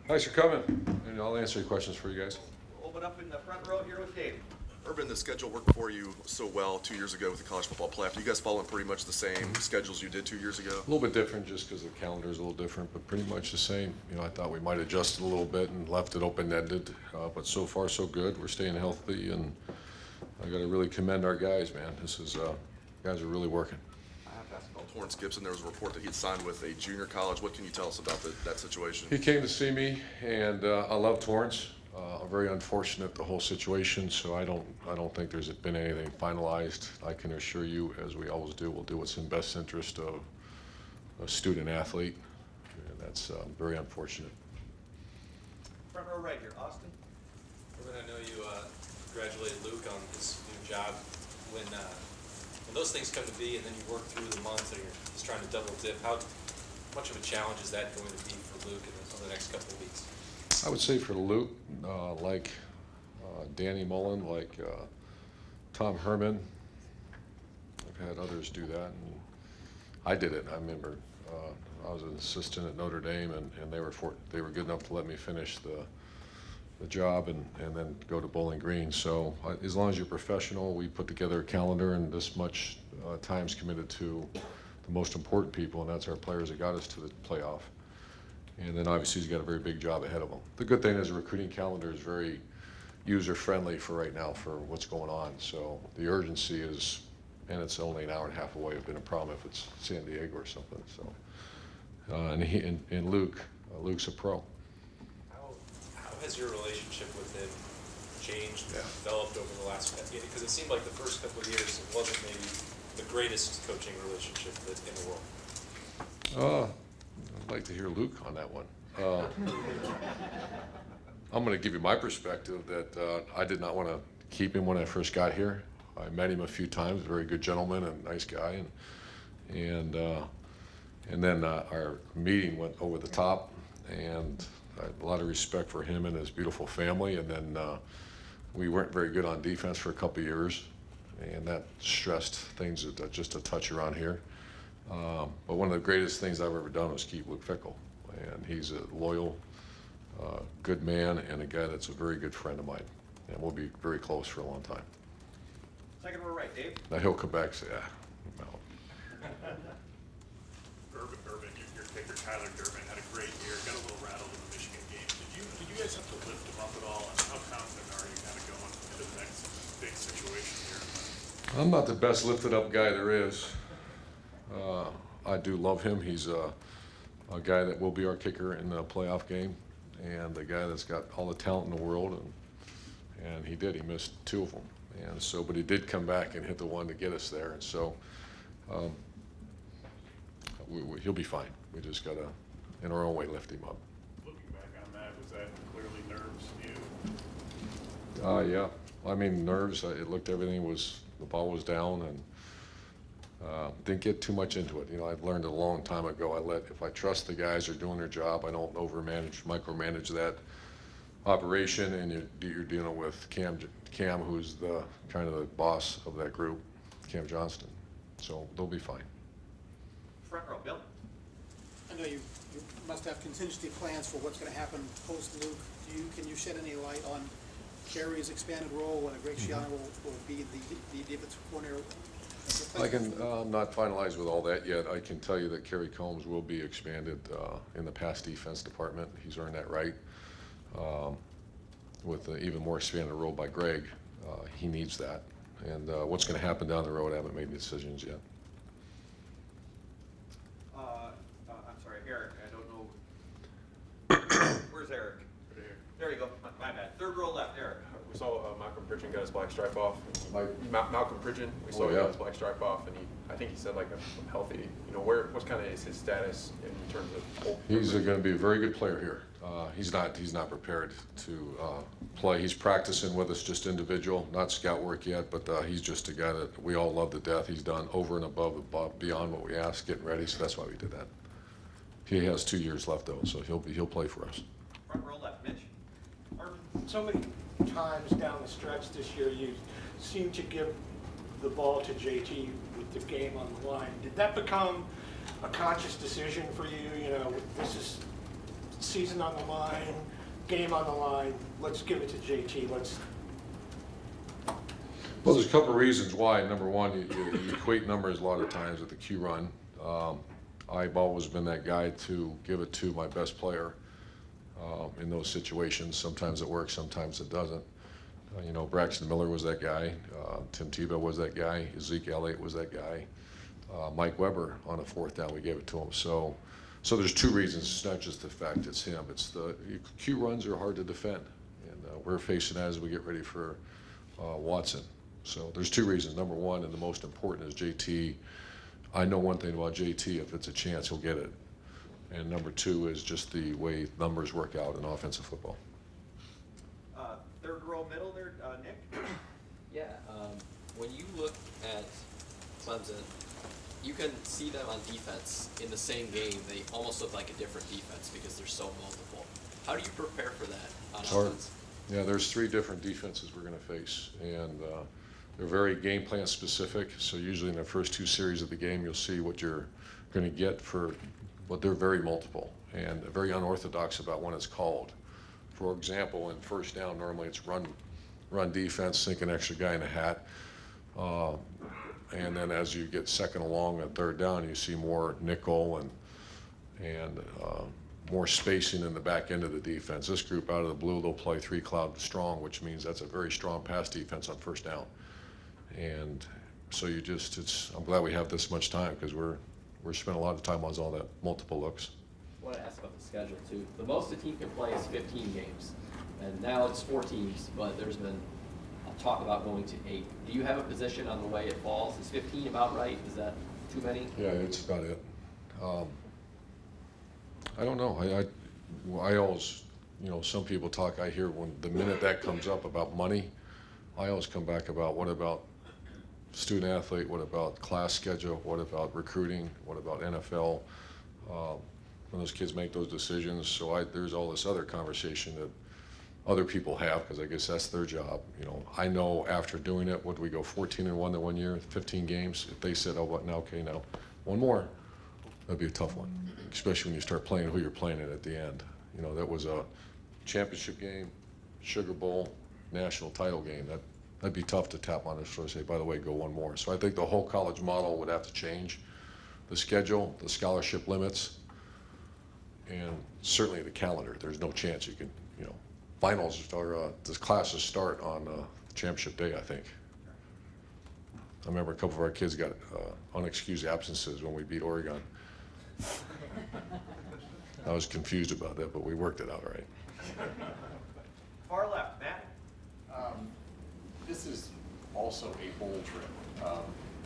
Thanks for coming, and I'll answer your questions for you guys. Open up in the front row here with Dave. Herman, the schedule worked for you so well 2 years ago with the college football playoff. You guys following pretty much the same schedules you did 2 years ago? A little bit different just because the calendar is a little different, but pretty much the same. You know, I thought we might adjust it a little bit and left it open-ended, but so far so good. We're staying healthy, and I got to really commend our guys, man. This is guys are really working. Torrence Gibson, there was a report that he had signed with a junior college. What can you tell us about that situation? He came to see me, and I love Torrance. Very unfortunate, the whole situation, so I don't think there's been anything finalized. I can assure you, as we always do, we'll do what's in best interest of a student athlete, and that's very unfortunate. Front row right here, Austin. Herman, I know you congratulated Luke on his new job. When those things come to be and then you work through the months and you're just trying to double dip, how much of a challenge is that going to be for Luke in the next couple of weeks? I would say for Luke, like Danny Mullen, like Tom Herman, I've had others do that, and I did it. I remember I was an assistant at Notre Dame, and they were good enough to let me finish the job and then go to Bowling Green. So as long as you're professional, we put together a calendar, and this much time's committed to the most important people, and that's our players that got us to the playoff. And then obviously he's got a very big job ahead of him. The good thing is the recruiting calendar is very user-friendly for right now for what's going on. So the urgency is, and it's only an hour and a half away, have been a problem if it's San Diego or something. So, and Luke's a pro. How has your relationship with him changed, developed over the last, because it seemed like the first couple of years it wasn't maybe the greatest coaching relationship in the world? I'd like to hear Luke on that one. I'm going to give you my perspective that I did not want to keep him when I first got here. I met him a few times, very good gentleman and nice guy, and then our meeting went over the top, and I had a lot of respect for him and his beautiful family, and then we weren't very good on defense for a couple of years, and that stressed things just a touch around here. But one of the greatest things I've ever done was keep Luke Fickell, and he's a loyal, good man, and a guy that's a very good friend of mine, and we'll be very close for a long time. Second row right, Dave. Now he'll come back and say, no. Urban, your kicker Tyler Durbin had a great year, got a little rattled in the Michigan game. Did you guys have to lift him up at all, and how confident are you kind of going into the next big situation here? I'm not the best lifted up guy there is. I do love him. He's a guy that will be our kicker in the playoff game, and a guy that's got all the talent in the world, and he did. He missed 2 of them, and so, but he did come back and hit the one to get us there, and so he'll be fine. We just gotta, in our own way, lift him up. Looking back on that, was that clearly nerves to you? Yeah. I mean, nerves. It looked, everything was, the ball was down, and didn't get too much into it. You know, I've learned a long time ago, if I trust the guys are doing their job, I don't micromanage that operation, and you're dealing with Cam, who's the kind of the boss of that group, Cam Johnston. So they'll be fine. Front row, Bill. I know you must have contingency plans for what's going to happen post-Luke. Can you shed any light on Kerry's expanded role when Greg Schiano will be the defensive coordinator? I'm not finalized with all that yet. I can tell you that Kerry Combs will be expanded in the pass defense department. He's earned that right. With an even more expanded role by Greg, he needs that. And what's going to happen down the road, I haven't made any decisions yet. I'm sorry, Eric, I don't know. Where's Eric? Right here. There you go, my bad. Third row left, Eric. We saw Malcolm Pridgeon got his black stripe off. Malcolm Pridgeon, we saw he yeah. got his black stripe off, and I think he said like I'm healthy. You know, what kind of is his status in terms of? He's going to be a very good player here. He's not prepared to play. He's practicing with us, just individual, not scout work yet, but he's just a guy that we all love to death. He's done over and above beyond what we asked, getting ready, so that's why we did that. He has 2 years left though, so he'll play for us. Front row left, Mitch. So many times down the stretch this year, you seem to give the ball to JT with the game on the line. Did that become a conscious decision for you? You know, this is season on the line, game on the line, let's give it to JT, let's, Well, there's a couple of reasons why. Number one, you equate numbers a lot of times with the Q run. I've always been that guy to give it to my best player in those situations. Sometimes it works, sometimes it doesn't. Braxton Miller was that guy. Tim Tebow was that guy. Zeke Elliott was that guy. Mike Weber on a fourth down, we gave it to him. So there's two reasons. It's not just the fact it's him. It's the Q runs are hard to defend, and we're facing that as we get ready for Watson. So there's two reasons. Number one, and the most important, is JT. I know one thing about JT: if it's a chance, he'll get it. And number two is just the way numbers work out in offensive football. Third row middle there, Nick? Yeah, when you look at Clemson, you can see them on defense in the same game. They almost look like a different defense because they're so multiple. How do you prepare for that on Hard. offense? Yeah, there's three different defenses we're going to face, and they're very game plan specific. So usually in the first two series of the game, you'll see what you're going to get for, but they're very multiple and very unorthodox about when it's called. For example, in first down, normally it's run defense, sink an extra guy in a hat. And then as you get second along and third down, you see more nickel and more spacing in the back end of the defense. This group out of the blue, they'll play three cloud strong, which means that's a very strong pass defense on first down. And so I'm glad we have this much time, because we're spending a lot of time on all that multiple looks. I want to ask about the schedule too. The most a team can play is 15 games, and now it's 4 teams, but there's been talk about going to 8. Do you have a position on the way it falls? Is 15 about right? Is that too many? Yeah, it's about it. I don't know. I always, some people talk, I hear when the minute that comes up about money, I always come back about what about student athlete, what about class schedule, what about recruiting, what about NFL, when those kids make those decisions. So there's all this other conversation that other people have, because I guess that's their job. I know after doing it, would we go 14-1 the 1 year, 15 games? If they said, oh, what now? Okay, now one more, that'd be a tough one, especially when you start playing who you're playing at the end. That was a championship game, Sugar Bowl, national title game. That'd be tough to tap on and sort of say, by the way, go one more. So I think the whole college model would have to change. The schedule, the scholarship limits, and certainly the calendar. There's no chance you can, finals or the classes start on championship day, I think. I remember a couple of our kids got unexcused absences when we beat Oregon. I was confused about that, but we worked it out all right. Far left, Matt? This is also a bowl trip,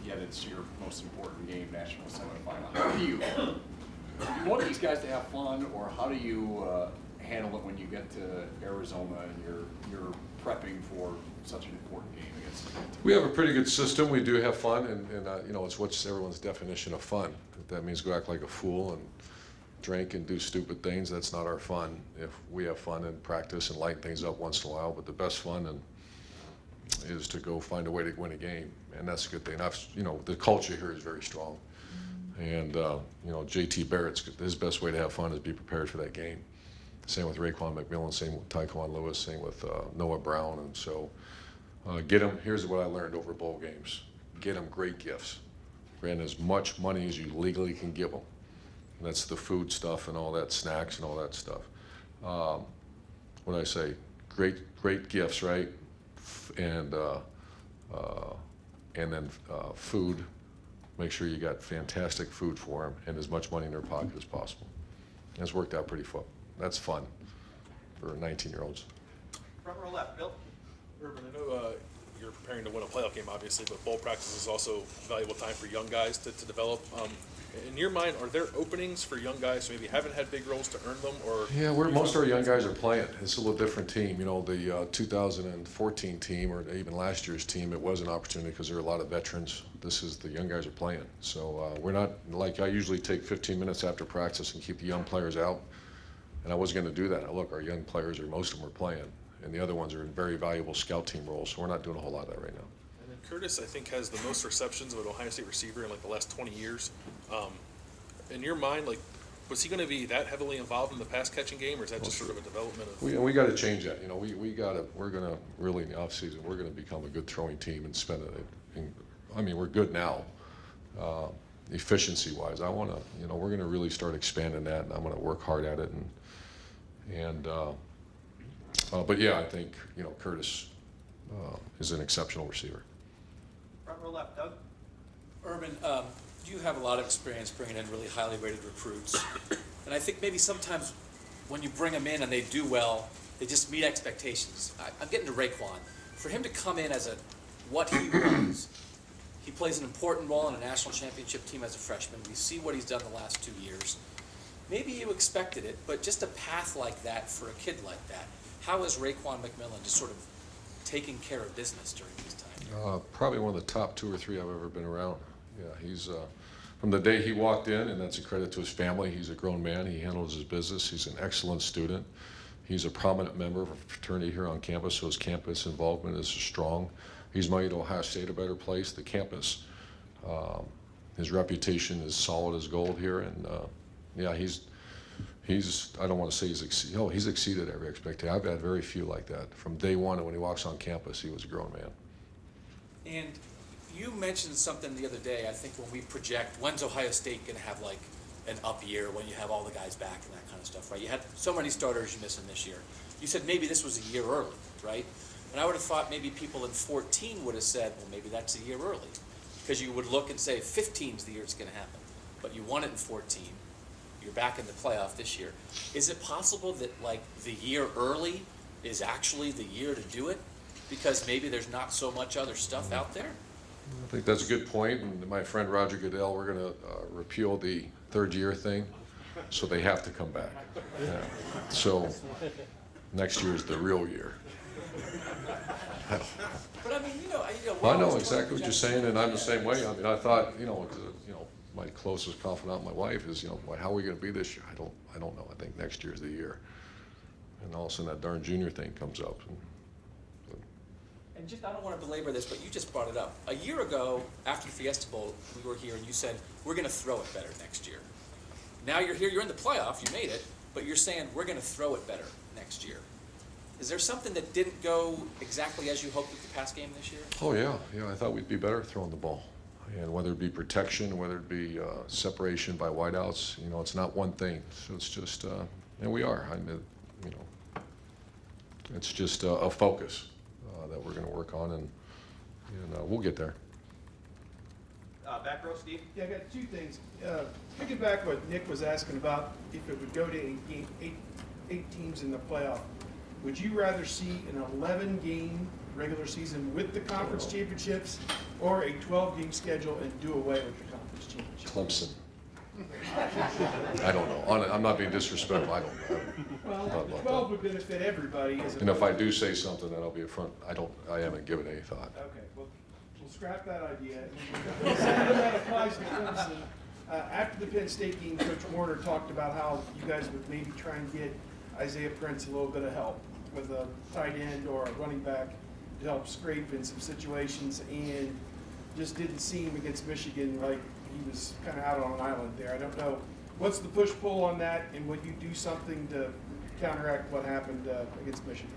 yet it's your most important game, national semifinal. How do you want these guys to have fun, or how do you handle it when you get to Arizona and you're prepping for such an important game against the team? We have a pretty good system. We do have fun, and it's what's everyone's definition of fun. If that means go act like a fool and drink and do stupid things, that's not our fun. If we have fun and practice and lighten things up once in a while, but the best fun is to go find a way to win a game, and that's a good thing. The culture here is very strong, and JT Barrett's his best way to have fun is be prepared for that game. Same with Rayquan McMillan, same with Tyquan Lewis, same with Noah Brown, and so get them. Here's what I learned over bowl games: get them great gifts, grant as much money as you legally can give them. And that's the food stuff and all that, snacks and all that stuff. What did I say? Great gifts, right? And then food. Make sure you got fantastic food for them and as much money in their pocket as possible. That's worked out pretty fun. That's fun for 19-year-olds. Front row left, Bill? Herman, I know you're preparing to win a playoff game, obviously, but bowl practice is also a valuable time for young guys to develop. In your mind, are there openings for young guys who maybe haven't had big roles to earn them? Or Yeah, most of our young guys are playing. It's a little different team. The 2014 team, or even last year's team, it was an opportunity because there are a lot of veterans. This is the young guys are playing. So we're not, like I usually take 15 minutes after practice and keep the young players out. And I was going to do that. Look, our young players, most of them are playing. And the other ones are in very valuable scout team roles. So we're not doing a whole lot of that right now. And then Curtis, I think, has the most receptions of an Ohio State receiver in like the last 20 years. In your mind, like, was he going to be that heavily involved in the pass catching game, or is that just sort of a development of? We got to change that. We're going to really in the off season. We're going to become a good throwing team and spend it. I mean, we're good now, efficiency wise. I want to. We're going to really start expanding that, and I'm going to work hard at it. But yeah, I think Curtis is an exceptional receiver. Front row left, Doug. Herman, you have a lot of experience bringing in really highly rated recruits. And I think maybe sometimes when you bring them in and they do well, they just meet expectations. I'm getting to Rayquan. For him to come in as what he was, he plays an important role in a national championship team as a freshman. We see what he's done the last 2 years. Maybe you expected it, but just a path like that for a kid like that, how is Rayquan McMillan just sort of taking care of business during these times? Probably one of the top 2 or 3 I've ever been around. Yeah, he's from the day he walked in, and that's a credit to his family. He's a grown man. He handles his business. He's an excellent student. He's a prominent member of a fraternity here on campus, so his campus involvement is strong. He's made Ohio State a better place. The campus, his reputation is solid as gold here, and yeah, he's. I don't want to say he's exceeded every expectation. I've had very few like that. From day one, when he walks on campus, he was a grown man. And you mentioned something the other day, I think when we project, when's Ohio State going to have like an up year when you have all the guys back and that kind of stuff, right? You had so many starters you're missing this year. You said maybe this was a year early, right? And I would have thought maybe people in 14 would have said, well, maybe that's a year early. Because you would look and say 15's the year it's going to happen. But you won it in 14. You're back in the playoff this year. Is it possible that like the year early is actually the year to do it? Because maybe there's not so much other stuff out there? I think that's a good point, and my friend Roger Goodell, we're going to repeal the third-year thing, so they have to come back. Yeah. So next year is the real year. But I mean, I know exactly what you're saying, and I'm the same way. I mean, I thought, my closest confidant, my wife, is, how are we going to be this year? I don't know. I think next year's the year. And all of a sudden, that darn junior thing comes up. And just, I don't want to belabor this, but you just brought it up. A year ago, after the Fiesta Bowl, we were here and you said, we're going to throw it better next year. Now you're here, you're in the playoff, you made it, but you're saying we're going to throw it better next year. Is there something that didn't go exactly as you hoped with the pass game this year? Oh, yeah. I thought we'd be better throwing the ball. And whether it be protection, whether it be separation by wideouts, it's not one thing. So it's just, and we are. It's just a focus that we're going to work on, and we'll get there. Back row, Steve. Yeah, I got 2 things. Picking back what Nick was asking about, if it would go to eight teams in the playoff, would you rather see an 11-game regular season with the conference championships, or a 12-game schedule and do away with the conference championship? Clemson. I don't know. I'm not being disrespectful. I don't know. Well, 12 would benefit everybody. And if I do say something, then I'll be upfront. I haven't given any thought. Okay, well, we'll scrap that idea. Something that applies to Clemson. After the Penn State game, Coach Warner talked about how you guys would maybe try and get Isaiah Prince a little bit of help with a tight end or a running back to help scrape in some situations, and just didn't seem against Michigan like he was kind of out on an island there. I don't know. What's the push-pull on that, and would you do something to counteract what happened against Michigan?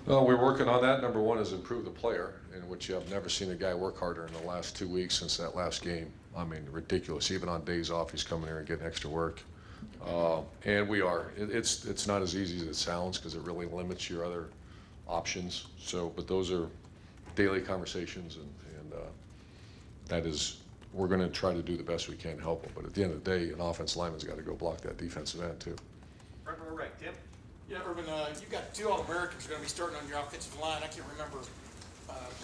Well, we're working on that. Number one is improve the player, in which I've never seen a guy work harder in the last 2 weeks since that last game. I mean, ridiculous. Even on days off, he's coming here and getting extra work. And we are. It's not as easy as it sounds, because it really limits your other options. So, but those are daily conversations, and that is, we're going to try to do the best we can to help them. But at the end of the day, an offensive lineman's got to go block that defensive end too. Front row right, Tim. Yeah, Urban, you've got 2 All-Americans who are going to be starting on your offensive line. I can't remember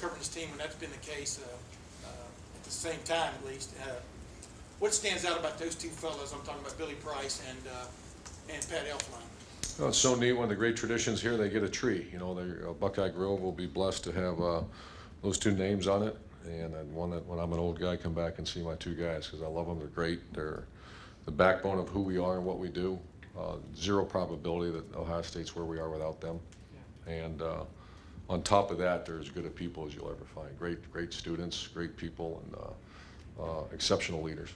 covering this team when that's been the case at the same time, at least. What stands out about those 2 fellows? I'm talking about Billy Price and Pat Elflein. Well, it's so neat. One of the great traditions here, they get a tree. Buckeye Grove will be blessed to have those 2 names on it. And then when I'm an old guy, come back and see my 2 guys, because I love them. They're great. They're the backbone of who we are and what we do. Zero probability that Ohio State's where we are without them. Yeah. And on top of that, they're as good a people as you'll ever find. Great students, great people, and exceptional leaders.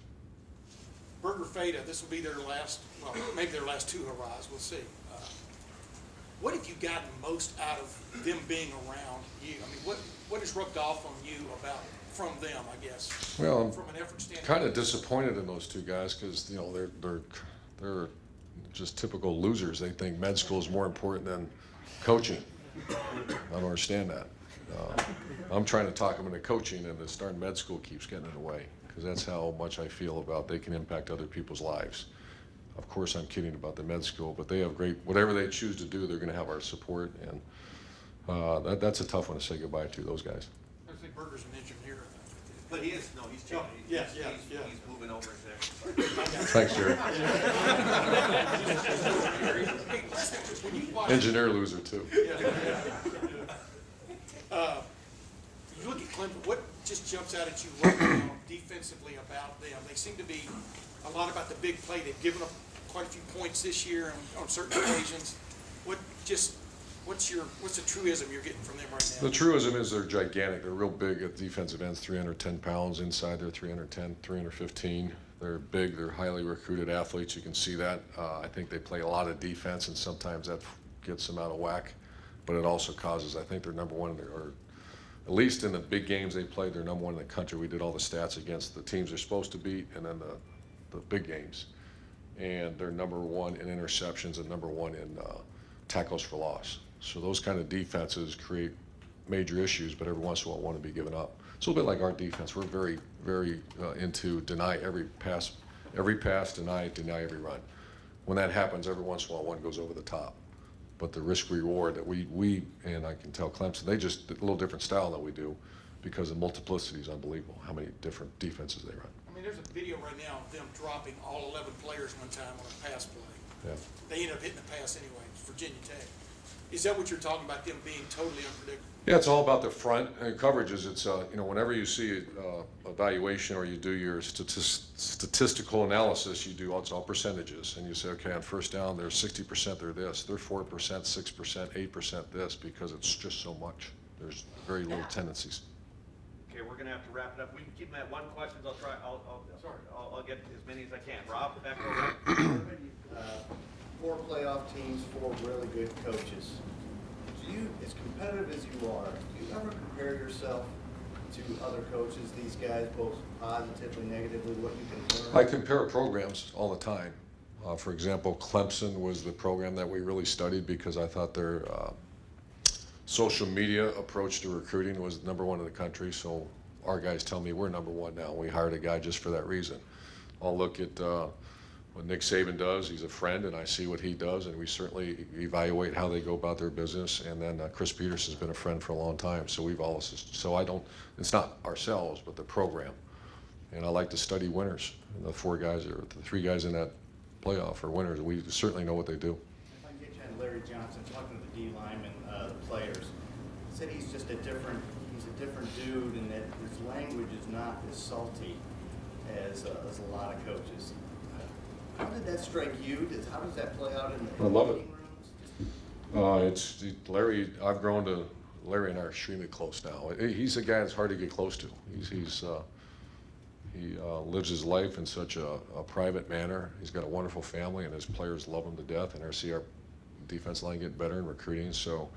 Burger Feta, this will be their last, well, maybe their last two hurrahs, we'll see. What have you gotten most out of them being around you? I mean, what has rubbed off on you from them, I guess? Well, From an effort standpoint? kind of disappointed in those two guys because, you know, they're just typical losers. They think med school is more important than coaching. I don't understand that. I'm trying to talk them into coaching, and the starting med school keeps getting in the way because that's how much I feel about they can impact other people's lives. Of course, I'm kidding about the med school, but they have great, whatever they choose to do, they're going to have our support, and that's a tough one to say goodbye to, those guys. I think Burger's an engineer. But he is, no, he's changing. Yeah, yeah. He's moving over his exercise. Thanks, Jerry. Engineer loser, too. You look at Clemson, what just jumps out at you right now defensively about them? They seem to be a lot about the big play. They've given up quite a few points this year on certain occasions. What's the truism you're getting from them right now? The truism is they're gigantic. They're real big at defensive ends, 310 pounds. Inside, they're 310, 315. They're big. They're highly recruited athletes. You can see that. I think they play a lot of defense, and sometimes that gets them out of whack. But it also causes, I think they're number one, or at least in the big games they played, they're number one in the country. We did all the stats against the teams they're supposed to beat, and then the big games. And they're number one in interceptions and number one in tackles for loss. So those kind of defenses create major issues, but every once in a while want to be given up. It's a little bit like our defense. We're very, very into deny every pass, deny every run. When that happens, every once in a while one goes over the top. But the risk reward that we and I can tell Clemson, they just a little different style than we do because the multiplicity is unbelievable, how many different defenses they run. I mean, there's a video right now of them dropping all 11 players one time on a pass play. Yeah. They end up hitting the pass anyway. It's Virginia Tech. Is that what you're talking about, them being totally unpredictable? Yeah, it's all about the front and coverages. It's you know, whenever you see evaluation or you do your statistical analysis, you do it's all percentages, and you say, okay, on first down, they're 60%, they're this, they're 4%, 6%, 8% this, because it's just so much. There's very little tendencies. Okay, we're gonna have to wrap it up. We can keep them at one question. I'll get as many as I can. Rob, back over. 4 playoff teams, 4 really good coaches. Do you, as competitive as you are, do you ever compare yourself to other coaches, these guys, both positively, negatively, what you can learn? I compare programs all the time. For example, Clemson was the program that we really studied because I thought their social media approach to recruiting was number one in the country. So our guys tell me we're number one now. We hired a guy just for that reason. I'll look at what Nick Saban does. He's a friend, and I see what he does, and we certainly evaluate how they go about their business. And then Chris Peters has been a friend for a long time, so we've all so I don't. It's not ourselves, but the program. And I like to study winners. And the 4 guys or the 3 guys in that playoff are winners. We certainly know what they do. If I can get you on Larry Johnson, talking to the D linemen, the players, he said he's just a different dude, and that his language is not as salty as a lot of coaches. How did that strike you? How does that play out in the I love it. meeting rooms? It's Larry. I've grown to Larry and I are extremely close now. He's a guy that's hard to get close to. He lives his life in such a private manner. He's got a wonderful family, and his players love him to death. And I see our defense line get better in recruiting. So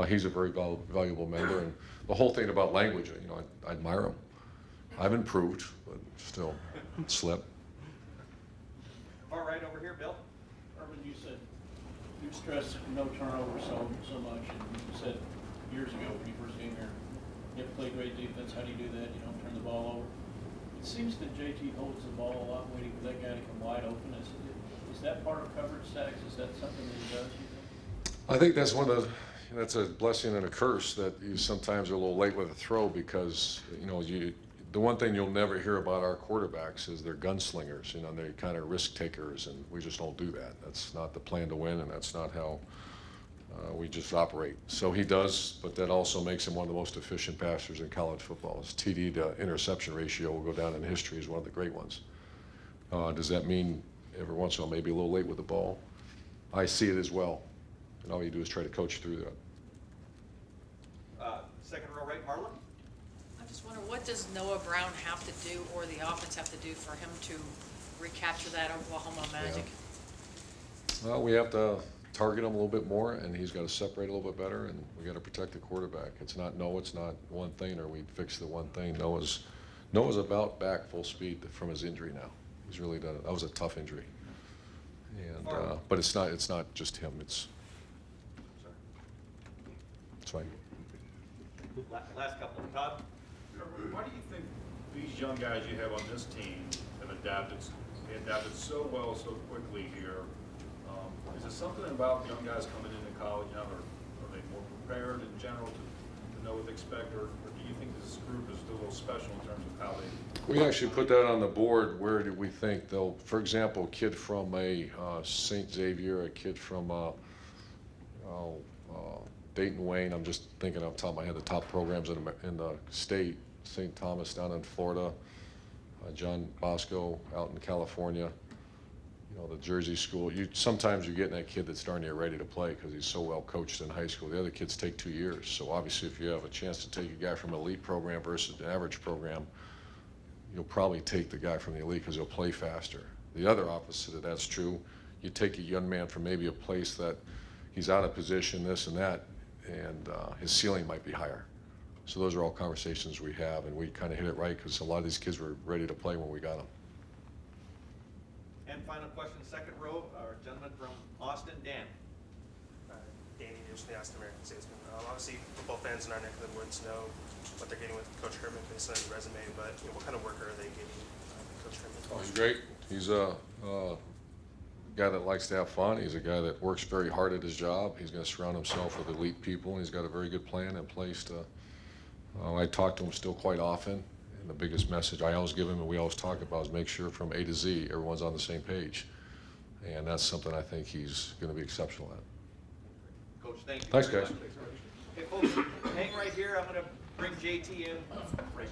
he's a very valuable member. And the whole thing about language, you know, I admire him. I've improved, but still slip. All right, over here, Bill. Herman, you said you stressed no turnover so much, and you said years ago when you first came here, you have to play great defense. How do you do that? You don't turn the ball over. It seems that JT holds the ball a lot, waiting for that guy to come wide open. Is that part of coverage stacks? Is that something that he does, you think? I think that's that's a blessing and a curse that you sometimes are a little late with a throw because, you know, the one thing you'll never hear about our quarterbacks is they're gunslingers, you know, they're kind of risk takers, and we just don't do that. That's not the plan to win, and that's not how we just operate. So he does, but that also makes him one of the most efficient passers in college football. His TD to interception ratio will go down in history as one of the great ones. Does that mean every once in a while maybe a little late with the ball? I see it as well, and all you do is try to coach through that. Second row right, Marlon. I just wonder, what does Noah Brown have to do or the offense have to do for him to recapture that Oklahoma magic? Well, we have to target him a little bit more, and he's got to separate a little bit better, and we got to protect the quarterback. It's not one thing, or we fix the one thing. Noah's about back full speed from his injury now. He's really done it. That was a tough injury, and but it's not just him. It's fine. Last couple, Todd? Why do you think these young guys you have on this team have adapted so well so quickly here? Is it something about young guys coming into college now, or are they more prepared in general to know what to expect, or do you think this group is still a little special in terms of how they? We actually put that on the board. Where do we think they'll, for example, a kid from a St. Xavier, a kid from Dayton Wayne, I'm just thinking off the top of my head, the top programs in the state, St. Thomas down in Florida, John Bosco out in California, the Jersey school. Sometimes you're getting that kid that's darn near ready to play because he's so well coached in high school. The other kids take 2 years. So obviously if you have a chance to take a guy from an elite program versus an average program, you'll probably take the guy from the elite because he'll play faster. The other opposite of that's true. You take a young man from maybe a place that he's out of position, this and that, and his ceiling might be higher. So those are all conversations we have, and we kind of hit it right because a lot of these kids were ready to play when we got them. And final question, second row, our gentleman from Austin, Dan. Danny News from the Austin American Statesman. Obviously, football fans in our neck of the woods know what they're getting with Coach Herman based on his resume, but what kind of worker are they getting with Coach Herman? Oh, he's great. He's a guy that likes to have fun. He's a guy that works very hard at his job. He's going to surround himself with elite people, and he's got a very good plan in place to. I talk to him still quite often, and the biggest message I always give him and we always talk about is make sure from A to Z everyone's on the same page, and that's something I think he's going to be exceptional at. Coach, thank you. Thanks, very guys. much. Okay, folks, hang right here. I'm going to bring JT in right